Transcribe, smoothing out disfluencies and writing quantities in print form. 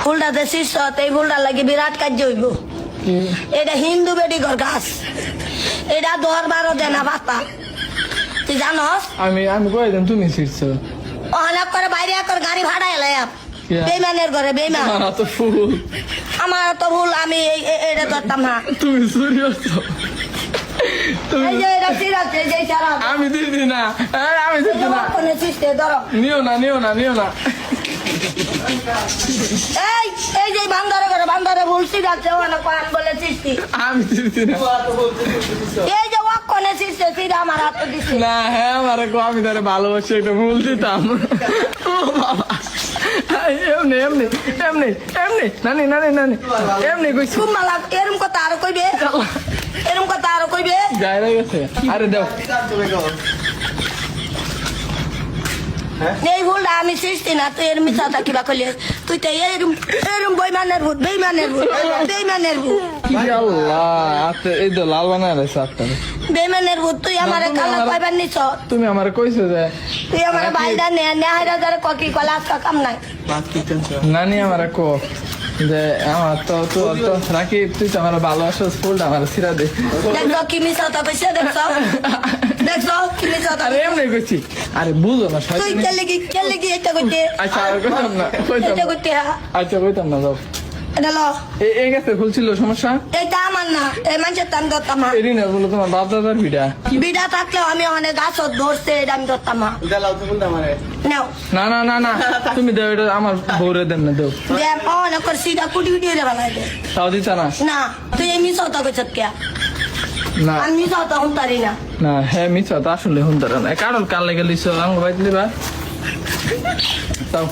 ফুলটা দেশিস এই ফুলটা লাগে বিরাট কার্য হইব। এটা হিন্দু বেডি ঘর গাছ, এটা 10-12 দেনা পাতা, তুই জানস? আমি কয়ে দেন তুমি ছিড়ছো। অনেক করে বাইরে করে গাড়ি ভাড়া এলাই বেইমানের ঘরে বেইমান। তো ফুল আমার তো ভুল, আমি এটা ধরতাম না। তুমি সিরিয়াস? এই যে এটা সিরাজে যে সারা আমি দিদি না, আমি দিদি না। কোনে সিস্টে ধরো, নিও না। এই যে বান্দরে ভুল সিরাজে ওনা কোন বলে সৃষ্টি, আমি দিদি না। এই যে ওয়াক কোনে সিস্টে সিরা আমার হাতে দিছে না হ্যাঁ আমারে কো আমি তারে ভালোবাসি একটা ভুল দিতাম। ও বাবা এমনি নানি এমনি কইছি। কুমালা এরম কথা আর কইবে, এরম কথা আর কইবে। গায়রা গেছে। আরে দাও এই ভুলটা আমি সৃষ্টি না, তুই এর মিথ্যা কিবা কইলে তুই তো এরম বেইমানের ভূত। কি আল্লাহ আতে এই তো লাল বানায় রাখছে আপনারে। বেইমানের ভূত, তুই আমারে কালা কইবার নিছ। তুমি আমারে কইছো যে তুই আমারে বাইদা নে হাইরা ধরে ককি কলা আজকা কাম নাই। নানি আমারে কো যে আমার তো রাখি তুই তো আমার ভালোবাসো, ফুলটা আমার ছিড়া দে। দেখো কি মিছা তো কইছে, দেখছো কি মিছা তো। আরে এমনি কইছি। আরে বুঝো না তুই শয়তানি। চলে গি এটা কইতে। আচ্ছা আর কইতাম না এটা কইতে আচ্ছা কইতাম না যাও। এটা ল, এই গাছে ফুল ছিল সমস্যা? এটা আমার না, এই মানুষের টান ধরতাম না। এরি না বলো তোমার বাপ দাদার ভিড়া। বিড়া থাকলেও আমি অনেক গাছ ধরছে, এটা আমি ধরতাম না। নাও না তুমি দাও, এটা আমার বউরে দেন না দাও। যে অনেক করে সিধা কুটি রে বানাই দে। তাও দিতা না? না তুই এই মিছা তো কইছ কে? না আমি মিছা তো হুঁতারি না। না হ্যাঁ মিছা তো আসলে হুন্দারা না। কারণ কাল লেগে লিছো আঙ্গ বাইতে দিবা তাও।